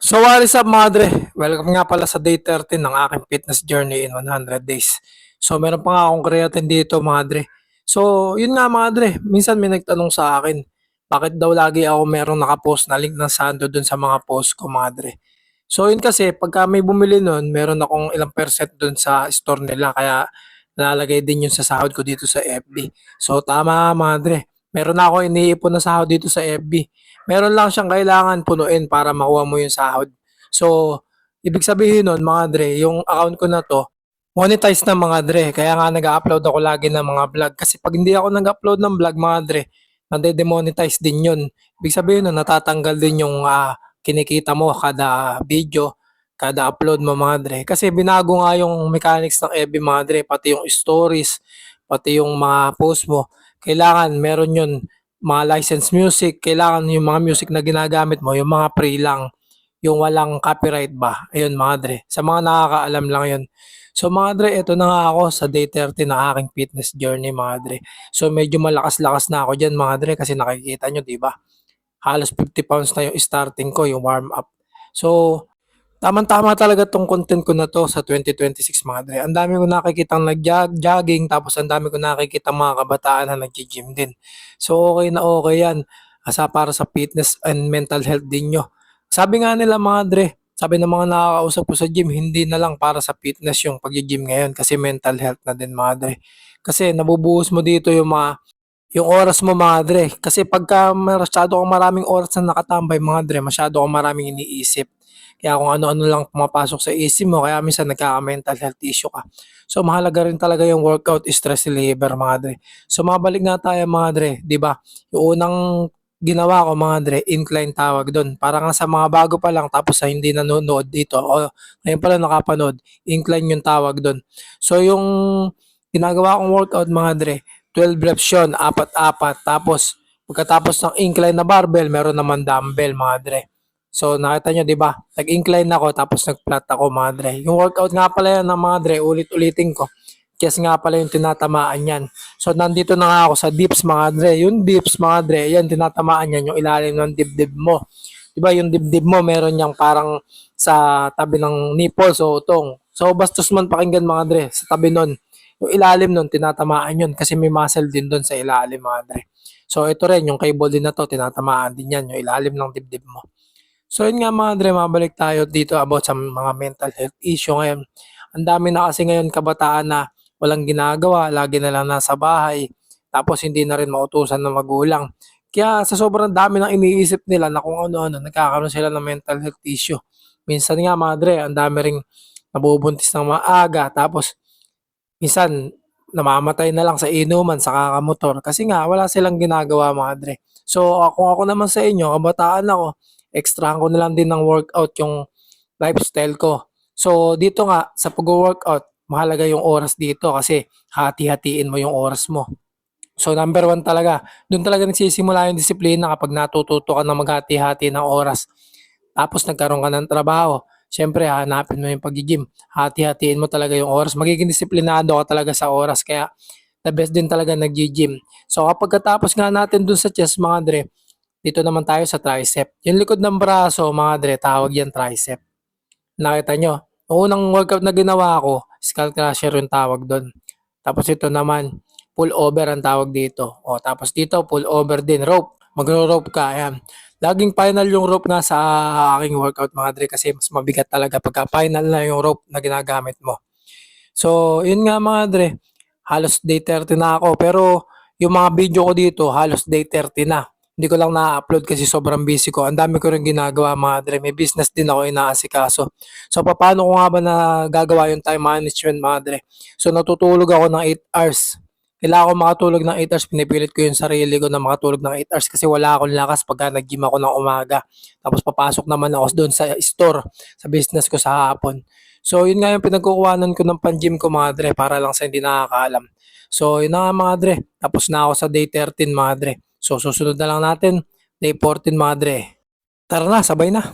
So what is up mga dre? Welcome nga pala sa day 13 ng aking fitness journey in 100 days. So meron pa nga akong creatine dito mga dre. So yun nga mga dre, minsan may nagtanong sa akin, bakit daw lagi ako merong nakapost na link ng sando dun sa mga post ko mga dre. So yun kasi pagka may bumili nun, meron akong ilang percent dun sa store nila kaya nalalagay din yun sa sahod ko dito sa FB. So tama mga dre, meron na ako iniipon na sahod dito sa FB. Meron lang siyang kailangan punuin para makuha mo yung sahod. So, ibig sabihin nun mga dre, yung account ko na to, monetize na mga dre. Kaya nga nag-upload ako lagi ng mga vlog. Kasi pag hindi ako nag-upload ng vlog mga dre, nade-demonetize din yun. Ibig sabihin nun, natatanggal din yung kinikita mo kada video, kada upload mo mga dre. Kasi binago nga yung mechanics ng FB mga dre, pati yung stories, pati yung mga post mo. Kailangan meron yun mga licensed music, kailangan yung mga music na ginagamit mo, yung mga free lang, yung walang copyright ba. Ayun mga dre, sa mga nakakaalam lang yun. So mga dre, ito na nga ako sa day 30 na aking fitness journey mga dre. So medyo malakas-lakas na ako dyan mga dre kasi nakikita nyo, di ba? Halos 50 pounds na yung starting ko, yung warm up. So, tamang-tama talaga tong content ko na 'to sa 2026 mga dre. Ang dami ko nakikitang nag-jogging tapos ang dami ko nakikitang mga kabataan na naggi-gym din. So okey na okey 'yan, para sa fitness and mental health din niyo. Sabi nga nila mga dre, sabi ng mga nakakausap ko sa gym, hindi na lang para sa fitness yung paggi-gym ngayon kasi mental health na din mga dre. Kasi nabubuhos mo dito yung oras mo mga dre. Kasi pagka masyado kang maraming oras na nakatambay mga dre, masyado kang maraming iniisip. Kaya kung ano-ano lang pumapasok sa isip mo, kaya minsan nagkaka-mental health issue ka. So mahalaga rin talaga yung workout, stress reliever mga dre. So mabalik nga tayo mga dre, di ba? Yung unang ginawa ko mga dre, incline tawag doon. Para nga sa mga bago pa lang tapos sa hindi nanonood dito o ngayon pala nakapanood, incline yung tawag doon. So yung ginagawa kong workout mga dre, 12 reps yun, apat-apat. Tapos pagkatapos ng incline na barbell, meron naman dumbbell mga dre. So nakita nyo 'di ba? Nag-incline ako tapos nag-flat ako mga dre. Yung workout nga pala yan ng mga dre, ulit-ulitin ko. Chest nga pala yung tinatamaan yan. So nandito na nga ako sa dips mga dre. Yung dips mga dre, yan tinatamaan yan yung ilalim ng dibdib mo. 'Di ba yung dibdib mo meron yang parang sa tabi ng nipples o utong. So bastos man pakinggan mga dre, sa tabi nun. Yung ilalim nun tinatamaan yun kasi may muscle din doon sa ilalim mga dre. So ito rin yung cable din na to tinatamaan din yan yung ilalim ng dibdib mo. So yun nga mga dre, mabalik tayo dito about sa mga mental health issue ngayon. Ang dami na kasi ngayon kabataan na walang ginagawa, lagi na lang nasa bahay, tapos hindi na rin mautusan ng magulang. Kaya sa sobrang dami ng iniisip nila na kung ano-ano, nagkakaroon sila ng mental health issue. Minsan nga mga dre, ang dami ring nabubuntis ng maaga, tapos minsan namamatay na lang sa inuman, sa kakamotor kasi nga wala silang ginagawa mga dre. So kung ako naman sa inyo, kabataan ako, extrahan ko na lang din ng workout yung lifestyle ko. So dito nga sa pag-workout, mahalaga yung oras dito kasi hati-hatiin mo yung oras mo. So number one talaga, dun talaga nagsisimula yung disiplina kapag natututo ka na maghati-hati ng oras. Tapos nagkaroon ka ng trabaho, siyempre hahanapin mo yung paggi-gym. Hati-hatiin mo talaga yung oras. Magiging disiplinado ka talaga sa oras. Kaya the best din talaga naggi-gym. So kapag katapos nga natin dun sa chest mga dre, dito naman tayo sa tricep. Yung likod ng braso mga dre, tawag yan tricep. Nakita nyo? Noong unang workout na ginawa ko, skull crusher yung tawag doon. Tapos ito naman, pull over ang tawag dito. O, tapos dito, pull over din, rope. Magro-rope ka, ayan. Laging final yung rope nga sa aking workout mga dre kasi mas mabigat talaga pagka final na yung rope na ginagamit mo. So, yun nga mga dre, halos day 30 na ako pero yung mga video ko dito halos day 30 na. Hindi ko lang na-upload kasi sobrang busy ko. Ang dami ko rin ginagawa mga dre. May business din ako inaasikaso. So, paano ko nga ba nagagawa yung time management mga dre? So, natutulog ako ng 8 hours. Kailangan ko makatulog ng 8 hours. Pinipilit ko yung sarili ko na makatulog ng 8 hours kasi wala akong lakas pagka nag-gym ako ng umaga. Tapos papasok naman ako doon sa store, sa business ko sa hapon. So, yun nga yung pinagkukuhanan ko ng pan-gym ko mga dre para lang sa hindi nakakaalam. So, yun na nga mga dre. Tapos na ako sa day 13 mga dre. So, susunod na lang natin, day 14 mga dre. Tara na, sabay na.